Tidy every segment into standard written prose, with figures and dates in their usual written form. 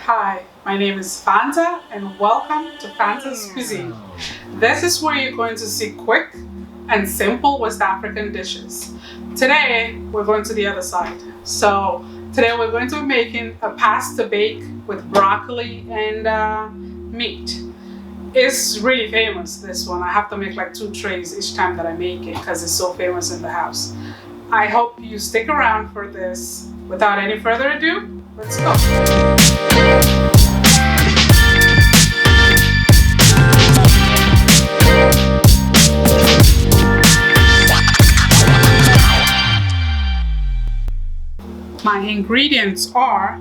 Hi, my name is Fanta and welcome to FANTA'S Cuisine. This is where you're going to see quick and simple West African dishes. Today, we're going to the other side. So today we're going to be making a pasta bake with broccoli and meat. It's really famous, this one. I have to make like 2 trays each time that I make it because it's so famous in the house. I hope you stick around for this. Without any further ado, let's go. My ingredients are,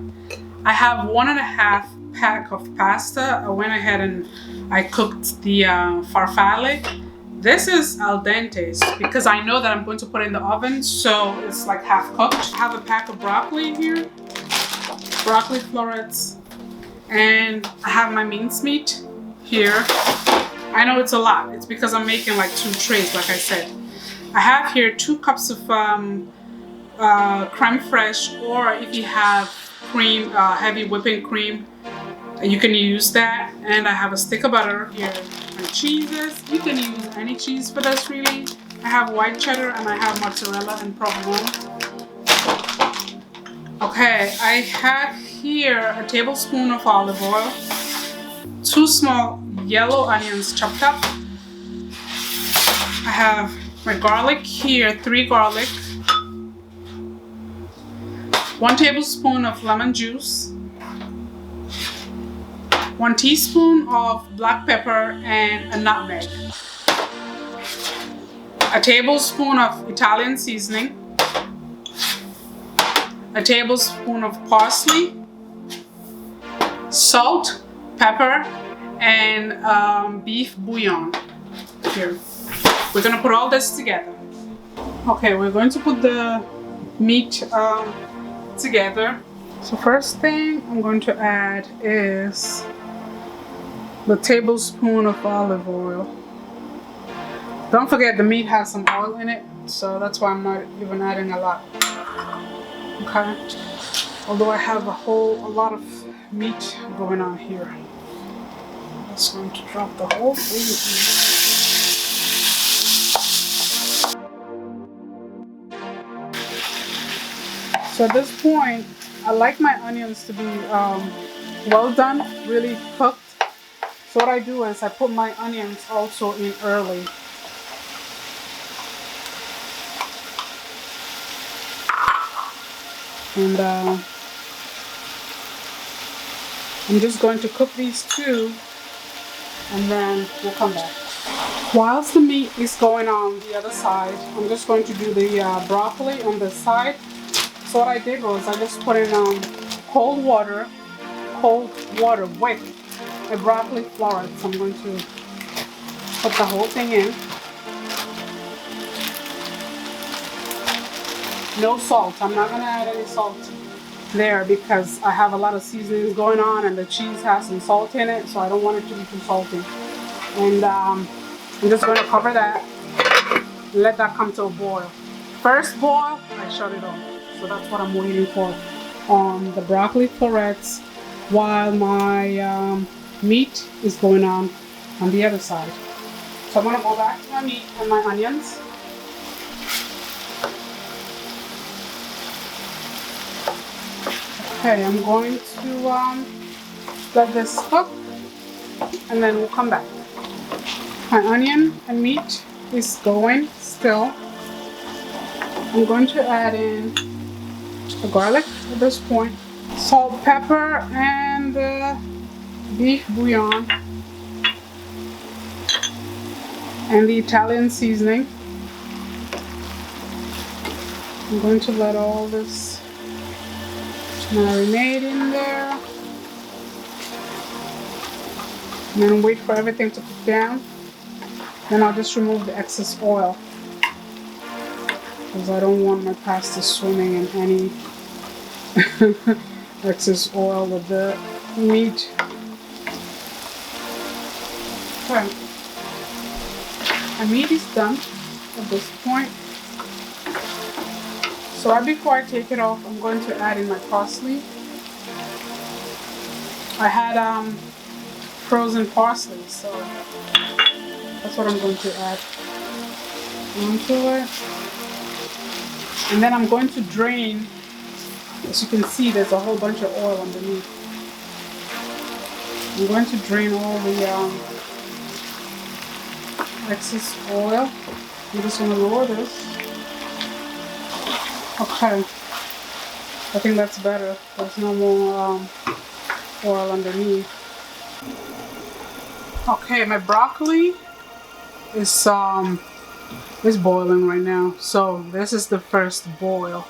I have 1.5 pack of pasta. I went ahead and I cooked the farfalle. This is al dente because I know that I'm going to put it in the oven, so it's like half cooked. I have a pack of broccoli here, broccoli florets, and I have my mincemeat here. I know it's a lot. It's because I'm making like 2 trays, like I said. I have here 2 cups of creme fraiche, or if you have cream, heavy whipping cream, you can use that. And I have a stick of butter here. My cheeses, you can use any cheese for this really. I have white cheddar and I have mozzarella and provolone. Okay, I have here a tablespoon of olive oil, 2 small yellow onions chopped up. I have my garlic here, 3 garlic, 1 tablespoon of lemon juice, 1 teaspoon of black pepper and a nutmeg, a tablespoon of Italian seasoning, a tablespoon of parsley, salt, pepper, and beef bouillon. Here, we're gonna put all this together. Okay, we're going to put the meat together. So first thing I'm going to add is the tablespoon of olive oil. Don't forget the meat has some oil in it, so that's why I'm not even adding a lot. Okay, although I have a lot of meat going on here. I'm just going to drop the whole thing in. So at this point, I like my onions to be well done, really cooked. So what I do is I put my onions also in early. And I'm just going to cook these 2 and then we'll come back. Whilst the meat is going on the other side, I'm just going to do the broccoli on this side. So what I did was I just put in cold water with a broccoli florets. I'm going to put the whole thing in. No salt. I'm not going to add any salt there because I have a lot of seasonings going on and the cheese has some salt in it, so I don't want it to be too salty. And I'm just going to cover that and let that come to a boil. First boil, I shut it off. So that's what I'm waiting for on the broccoli florets while my meat is going on the other side. So I'm going to go back to my meat and my onions. Okay, I'm going to let this cook and then we'll come back. My onion and meat is going still. I'm going to add in the garlic at this point, salt, pepper, and beef bouillon, and the Italian seasoning. I'm going to let all this marinate in there and then wait for everything to cook down. Then I'll just remove the excess oil because I don't want my pasta swimming in any excess oil with the meat. Okay, my meat is done at this point. So right before I take it off, I'm going to add in my parsley. I had frozen parsley, so that's what I'm going to add into it. And then I'm going to drain. As you can see, there's a whole bunch of oil underneath. I'm going to drain all the excess oil. I'm just going to lower this. Okay. I think that's better. There's no more oil underneath. Okay, my broccoli is boiling right now. So this is the first boil.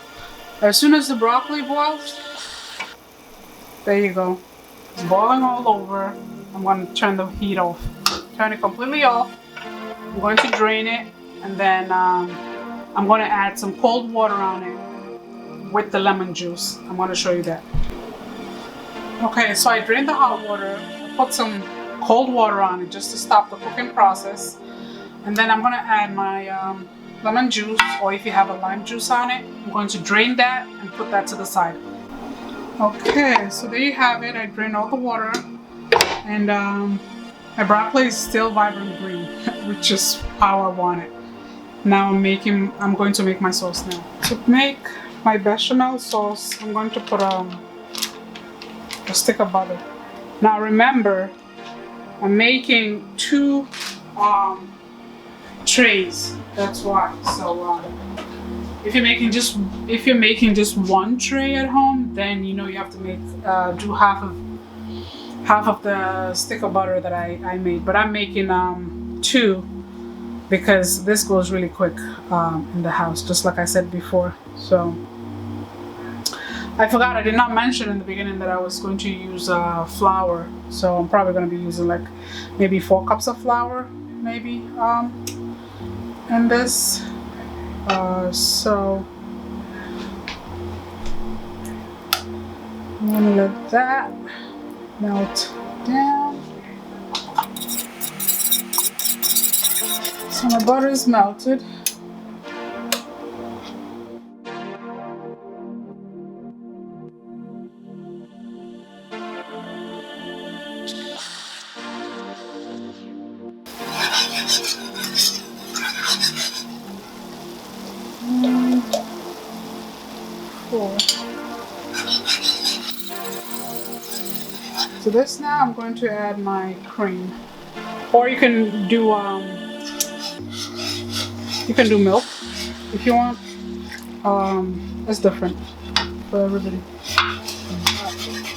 As soon as the broccoli boils, there you go. It's boiling all over. I'm going to turn the heat off. Turn it completely off. I'm going to drain it, and then I'm going to add some cold water on it with the lemon juice. I'm going to show you that. Okay, so I drained the hot water. I put some cold water on it just to stop the cooking process. And then I'm going to add my lemon juice, or if you have a lime juice on it, I'm going to drain that and put that to the side. Okay, so there you have it. I drained all the water, and my broccoli is still vibrant green, which is how I want it. Now I'm going to make my sauce now. To make my bechamel sauce, I'm going to put a stick of butter. Now remember, I'm making 2 trays. That's why. So if you're making just 1 tray at home, then you know you have to make do half of the stick of butter that I made. But I'm making 2 because this goes really quick in the house, just like I said before. So I forgot, I did not mention in the beginning that I was going to use flour. So I'm probably going to be using like maybe 4 cups of flour, maybe in this. So I'm going to let that melt down. So my butter is melted. So this now I'm going to add my cream, or you can do milk if you want. It's different for everybody.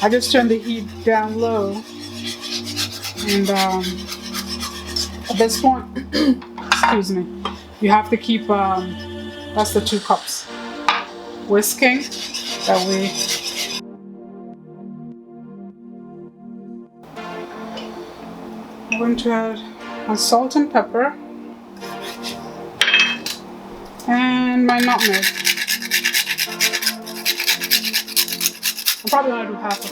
I just turned the heat down low, and at this point, excuse me, you have to keep that's the 2 cups whisking that way. I'm going to add my salt and pepper and my nutmeg. I'm probably going to do half of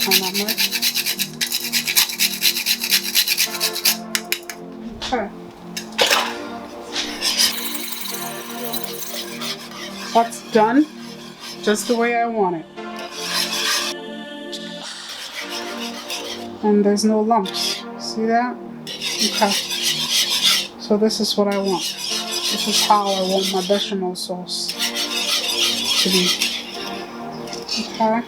my nutmeg. Okay. That's done just the way I want it. And there's no lumps. See that? Okay. So this is what I want. This is how I want my bechamel sauce to be. Okay.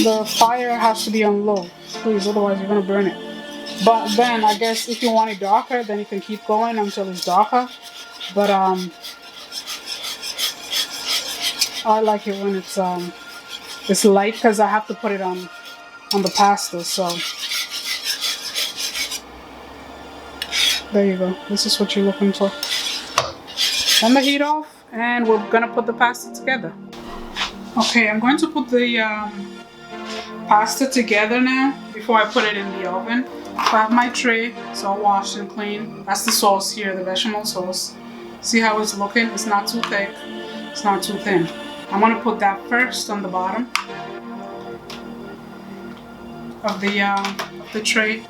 The fire has to be on low, please, otherwise you're gonna burn it. But then I guess if you want it darker, then you can keep going until it's darker. But I like it when it's light, because I have to put it on the pasta. So there you go. This is what you're looking for. Turn the heat off, and we're gonna put the pasta together. Okay, I'm going to put the pasta together now before I put it in the oven. I have my tray, it's all washed and clean. That's the sauce here, the bechamel sauce. See how it's looking? It's not too thick, it's not too thin. I'm gonna put that first on the bottom of the tray.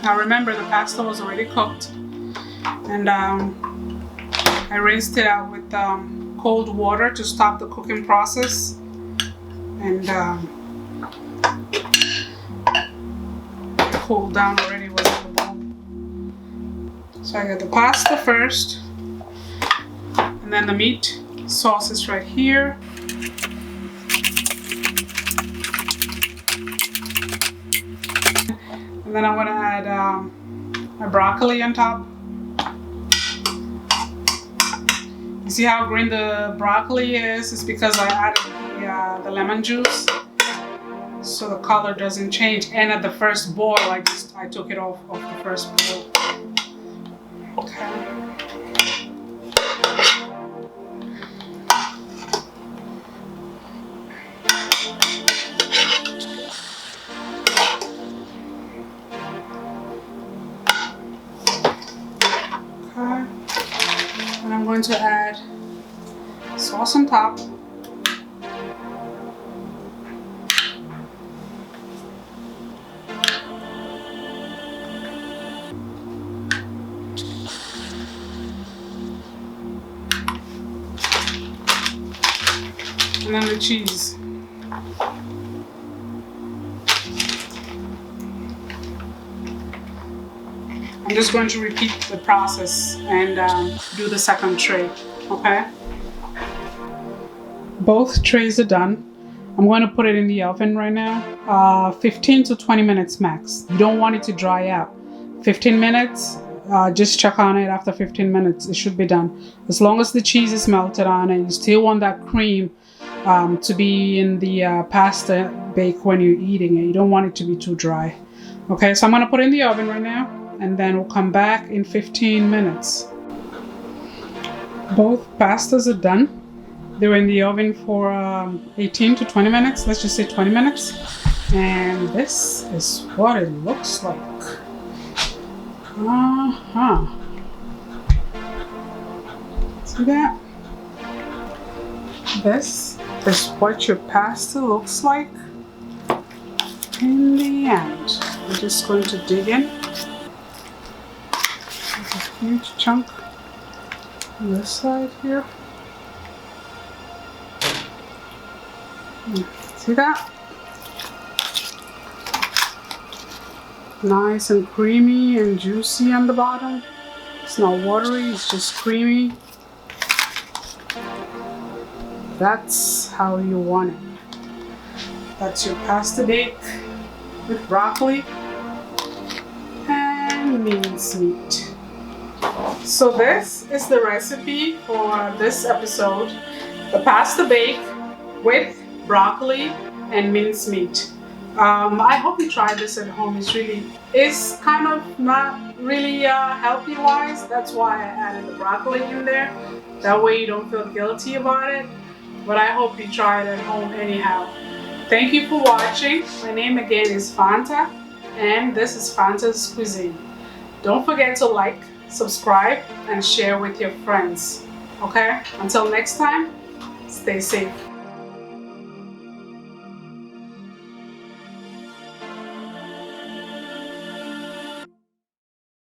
Now remember, the pasta was already cooked, and I rinsed it out with cold water to stop the cooking process, and cooled down already, was in the bowl. So I got the pasta first, and then the meat sauce is right here. And then I'm gonna add my broccoli on top. You see how green the broccoli is? It's because I added the lemon juice, so the color doesn't change. And at the first boil, I took it off of the first boil. Okay. And I'm going to add sauce on top. And then the cheese. I'm just going to repeat the process and do the second tray, okay? Both trays are done. I'm going to put it in the oven right now, 15 to 20 minutes max. You don't want it to dry out. 15 minutes, just check on it after 15 minutes. It should be done. As long as the cheese is melted on it, you still want that cream to be in the pasta bake when you're eating it. You don't want it to be too dry. Okay, so I'm going to put it in the oven right now, and then we'll come back in 15 minutes. Both pastas are done. They were in the oven for 18 to 20 minutes. Let's just say 20 minutes. And this is what it looks like. See that? This is what your pasta looks like in the end. I'm just going to dig in. There's a huge chunk on this side here. See that? Nice and creamy and juicy on the bottom. It's not watery, it's just creamy. That's how you want it. That's your pasta bake with broccoli and minced meat. So this is the recipe for this episode. The pasta bake with broccoli and minced meat. I hope you try this at home. It's kind of not really healthy wise. That's why I added the broccoli in there. That way you don't feel guilty about it. But I hope you try it at home anyhow. Thank you for watching. My name again is Fanta, and this is FANTA'S Cuisine. Don't forget to like, subscribe, and share with your friends. Okay? Until next time, stay safe.